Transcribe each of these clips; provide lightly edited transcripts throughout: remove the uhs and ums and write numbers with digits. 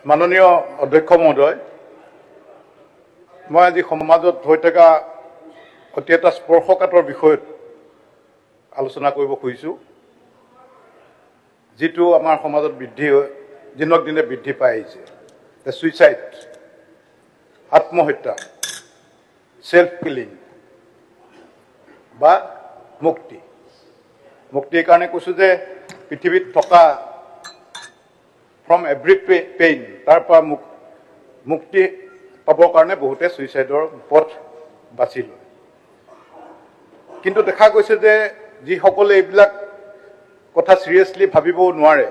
মাননীয় অধ্যক্ষ মহোদয়, মই আজি সমাজত হৈ থকা অতি এটা স্পৰ্শকাতৰ বিষয়ত আলোচনা কৰিব খুজিছোঁ, যিটো আমাৰ সমাজত দিনক দিনে বৃদ্ধি পাই আহিছে। ছুইচাইড, আত্মহত্যা, সেল্ফ কিলিং বা মুক্তিৰ কাৰণে কৈছোঁ যে পৃথিৱীত থকা ফ্ৰম এভৰি পেইন, তাৰ পৰা মুক্তি পাবৰ কাৰণে বহুতে ছুইচাইডৰ পথ বাছি লয়। কিন্তু দেখা গৈছে যে যিসকলে এইবিলাক কথা চিৰিয়াছলি ভাবিব নোৱাৰে,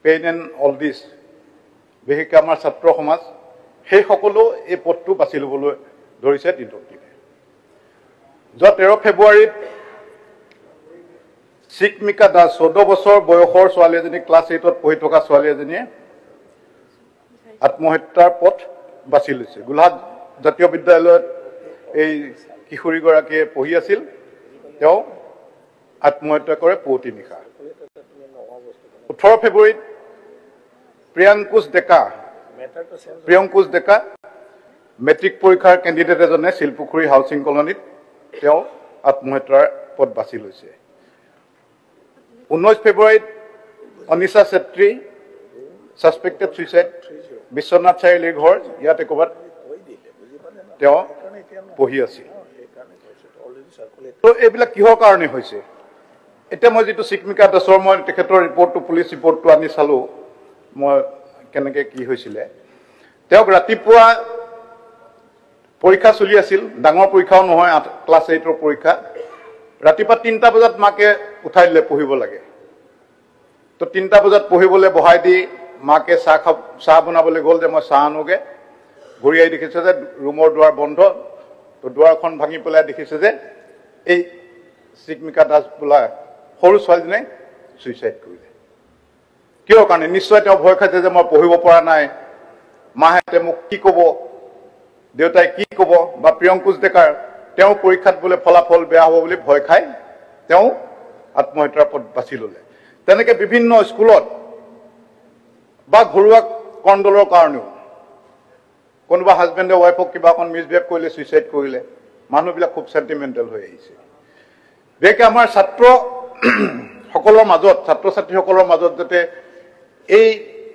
পেইন এণ্ড অল দিছ, বিশেষকৈ আমাৰ ছাত্ৰ সমাজ, সেইসকলেও এই পথটো বাছি ল'বলৈ ধৰিছে দিনক দিনে। যোৱা 13 ফেব্ৰুৱাৰীত চিকমিকা দাস 14 বছৰ বয়সৰ ছোৱালী এজনী, ক্লাছ 8ত পঢ়ি থকা ছোৱালী এজনীয়ে আত্মহত্যাৰ পথ বাছি লৈছে। গোলাঘাট জাতীয় বিদ্যালয়ত এই কিশোৰীগৰাকীয়ে পঢ়ি আছিল, তেওঁ আত্মহত্যা কৰে পুৱতি নিশা। 18 ফেব্ৰুৱাৰীত প্ৰিয়ংকুশ ডেকা মেট্ৰিক পৰীক্ষাৰ কেণ্ডিডেট এজনে শিলপুখুৰী হাউচিং কলনীত তেওঁ আত্মহত্যাৰ পথ বাছি লৈছে। 19 ফেব্ৰুৱাৰীত অনিশা চেত্ৰী ছাছপেক্টেড ছুইচাইড, বিশ্বনাথ চাৰিআলিৰ ঘৰ, ইয়াতে ক'ৰবাত তেওঁ পঢ়ি আছিল। তো এইবিলাক কিহৰ কাৰণে হৈছে? এতিয়া মই যিটো চিকমিকা দাসৰ, মই তেখেতৰ ৰিপৰ্টটো, পুলিচ ৰিপৰ্টটো আনি চালোঁ, মই কেনেকৈ কি হৈছিলে। তেওঁক ৰাতিপুৱা পৰীক্ষা চলি আছিল, ডাঙৰ পৰীক্ষাও নহয়, ক্লাছ 8ৰ পৰীক্ষা। ৰাতিপুৱা 3টা বজাত মাকে উঠাই দিলে, পঢ়িব লাগে। তো 3টা বজাত পঢ়িবলৈ বহাই দি মাকে চাহ বনাবলৈ গ'ল যে মই চাহ আনোগৈ। ঘূৰি আহি দেখিছে যে ৰুমৰ দুৱাৰ বন্ধ। তো দুৱাৰখন ভাঙি পেলাই দেখিছে যে এই চিকমিকা দাস বোলা সৰু ছোৱালীজনীয়ে ছুইচাইড কৰিলে। কিয় কাৰণে? নিশ্চয় তেওঁ ভয় খাইছে যে মই পঢ়িব পৰা নাই, মাহঁতে মোক কি ক'ব, দেউতাই কি ক'ব, বা প্ৰিয়ংকুশ ডেকাৰ তেওঁ পৰীক্ষাত বোলে ফলাফল বেয়া হ'ব বুলি ভয় খাই তেওঁ আত্মহত্যাৰ পথ বাছি ল'লে। তেনেকৈ বিভিন্ন স্কুলত বা ঘৰুৱা কণ্ডলৰ কাৰণেও কোনোবা হাজবেণ্ডে ৱাইফক কিবা অকণ মিছবিহেভ কৰিলে ছুইচাইড কৰিলে। মানুহবিলাক খুব চেণ্টিমেণ্টেল হৈ আহিছে। বিশেষকৈ আমাৰ ছাত্ৰ ছাত্ৰীসকলৰ মাজত যাতে এই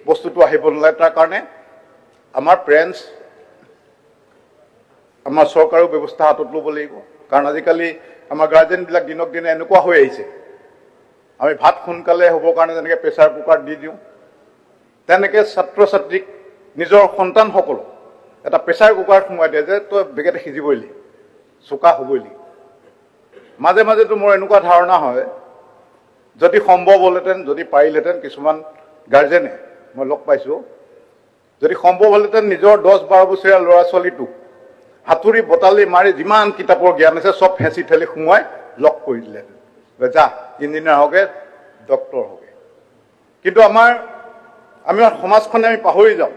বস্তুটো আহিব নালাগে, তাৰ কাৰণে আমাৰ পেৰেণ্টছ, আমাৰ চৰকাৰেও ব্যৱস্থা হাতত ল'ব লাগিব। কাৰণ আজিকালি আমাৰ গাৰ্জেনবিলাক দিনক দিনে এনেকুৱা হৈ আহিছে, আমি ভাত সোনকালে হ'বৰ কাৰণে যেনেকৈ প্ৰেছাৰ কুকাৰ দি দিওঁ, তেনেকৈ ছাত্ৰ ছাত্ৰীক, নিজৰ সন্তানসকলক এটা প্ৰেছাৰ কুকাৰ সোমোৱাই দিয়ে যে তই বেগেতে সিজিবই লাগিব, চোকা হ'বই লাগিব। মাজে মাজেতো মোৰ এনেকুৱা ধাৰণা হয়, যদি সম্ভৱ হ'লহেঁতেন, যদি পাৰিলেহেঁতেন, কিছুমান গাৰ্জেনে মই লগ পাইছোঁ, যদি সম্ভৱ হ'লহেঁতেন নিজৰ 10-12 বছৰীয়া ল'ৰা ছোৱালীটোক হাতুৰি বটালি মাৰি যিমান কিতাপৰ জ্ঞান আছে চব হেঁচি ঠেলি সোমোৱাই লগ কৰি দিলেহেঁতেন, যা ইঞ্জিনিয়াৰ হওঁগে, ডক্টৰ হওঁগে। কিন্তু আমাৰ সমাজখনে আমি পাহৰি যাওঁ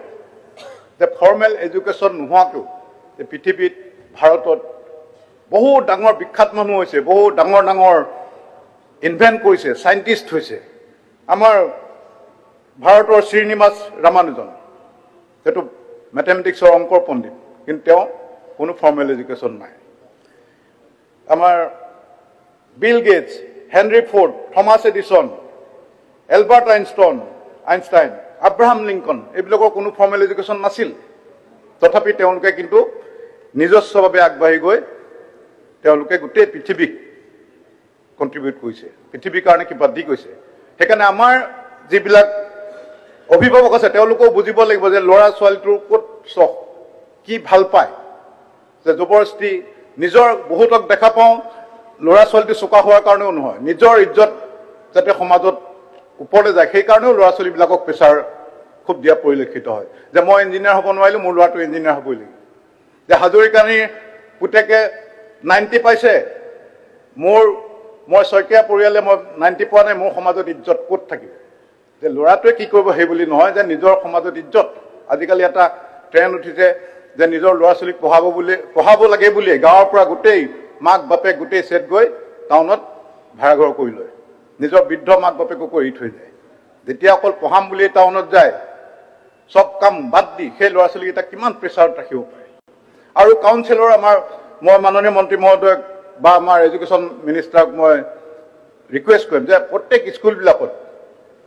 যে ফৰ্মেল এডুকেশ্যন নোহোৱাকৈও এই পৃথিৱীত, ভাৰতত বহুত ডাঙৰ বিখ্যাত মানুহ হৈছে, বহুত ডাঙৰ ডাঙৰ ইনভেণ্ট কৰিছে, চাইণ্টিষ্ট হৈছে। আমাৰ ভাৰতৰ শ্ৰীনিবাস ৰামানুজন, সেইটো মেথমেটিক্সৰ অংকৰ পণ্ডিত, কিন্তু তেওঁ কোনো ফৰ্মেল এডুকেশ্যন নাই। আমাৰ Bill Gates, Henry Ford, Thomas Edison, Albert Einstein, Abraham Lincoln, এইবিলাকৰ কোনো ফৰ্মেল এডুকেশ্যন নাছিল। তথাপি তেওঁলোকে কিন্তু নিজস্বভাৱে আগবাঢ়ি গৈ তেওঁলোকে গোটেই পৃথিৱীক কণ্ট্ৰিবিউট কৰিছে, পৃথিৱীৰ কাৰণে কিবা দি গৈছে। সেইকাৰণে আমাৰ যিবিলাক অভিভাৱক আছে তেওঁলোকেও বুজিব লাগিব যে ল'ৰা ছোৱালীটোৰ ক'ত চখ, কি ভাল পায়, যে জবৰদস্তি নিজৰ বহুতক দেখা পাওঁ ল'ৰা ছোৱালীটো চোকা হোৱাৰ কাৰণেও নহয়, নিজৰ ইজ্জত যাতে সমাজত ওপৰলৈ যায়, সেইকাৰণেও ল'ৰা ছোৱালীবিলাকক প্ৰেছাৰ খুব দিয়া পৰিলক্ষিত হয় যে মই ইঞ্জিনিয়াৰ হ'ব নোৱাৰিলোঁ, মোৰ ল'ৰাটো ইঞ্জিনিয়াৰ হ'বই লাগিব। যে হাজৰিকানীৰ পুতেকে 90 পাইছে, মই শইকীয়া পৰিয়ালে মই 90 পোৱা নাই, মোৰ সমাজত ইজ্জত ক'ত থাকিব? যে ল'ৰাটোৱে কি কৰিব সেই বুলি নহয়, যে নিজৰ সমাজত ইজ্জত। আজিকালি এটা ট্ৰেণ্ড উঠিছে যে নিজৰ ল'ৰা ছোৱালীক পঢ়াব লাগে বুলিয়ে গাঁৱৰ পৰা গোটেই মাক বাপেক গোটেই ছেট গৈ টাউনত ভাড়াঘৰ কৰি লয়, নিজৰ বৃদ্ধ মাক বাপেককো এৰি থৈ যায়। যেতিয়া অকল পঢ়াম বুলি টাউনত যায়, চব কাম বাদ দি সেই ল'ৰা ছোৱালীকেইটাক কিমান প্ৰেছাৰত ৰাখিব পাৰে আৰু কাউন্সিলৰ মই মাননীয় মন্ত্ৰী মহোদয়ক বা আমাৰ এডুকেশ্যন মিনিষ্টাৰক মই ৰিকুৱেষ্ট কৰিম যে প্ৰত্যেক স্কুলবিলাকত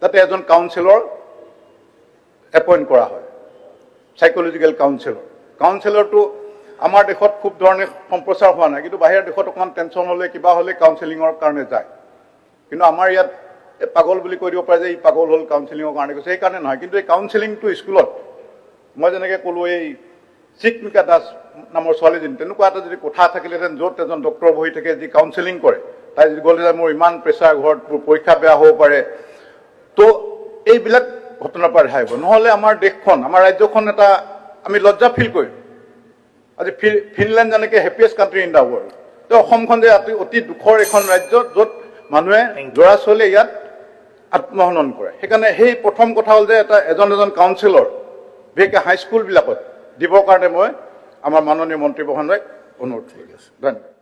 যাতে এজন কাউন্সিলৰ এপইণ্ট কৰা হয় সাইকোলজিকেল কাউন্সিলৰটো আমাৰ দেশত খুব ধৰণে সম্প্ৰচাৰ হোৱা নাই কিন্তু বাহিৰৰ দেশত অকণমান টেনশ্যন হ'লে কিবা হ'লে কাউন্সিলিঙৰ কাৰণে যায় কিন্তু আমাৰ ইয়াত পাগল বুলি কৈ দিব পাৰে যে ই পাগল হ'ল কাউন্সিলিঙৰ কাৰণে কৈছে সেইকাৰণে নহয় কিন্তু এই কাউন্সিলিংটো স্কুলত মই যেনেকৈ ক'লোঁ এই চিকমিকা দাস নামৰ ছোৱালীজনী তেনেকুৱা এটা যদি কোঠা থাকিলেহেঁতেন য'ত এজন ডক্টৰ বহি থাকে যি কাউন্সিলিং কৰে তাই যদি গ'লে যে মোৰ ইমান প্ৰেছাৰ ঘৰত মোৰ পৰীক্ষা বেয়া হ'ব পাৰে তো এইবিলাক ঘটনাৰ পৰা ৰেহাই হ'ব নহ'লে আমাৰ দেশখন আমাৰ ৰাজ্যখন এটা আমি লজ্জা ফিল কৰিম আজি ফিনলেণ্ড যেনেকৈ happiest country in the world তো অসমখন যে অতি দুখৰ এখন ৰাজ্য য'ত মানুহে ল'ৰা ছোৱালীয়ে ইয়াত আত্মহনন কৰে সেইকাৰণে সেই প্ৰথম কথা হ'ল যে এজন কাউন্সিলৰ বিশেষকৈ হাইস্কুলবিলাকত দিবৰ কাৰণে মই আমাৰ মাননীয় মন্ত্ৰী মহোদয়ক অনুৰোধ কৰি আছোঁ ধন্যবাদ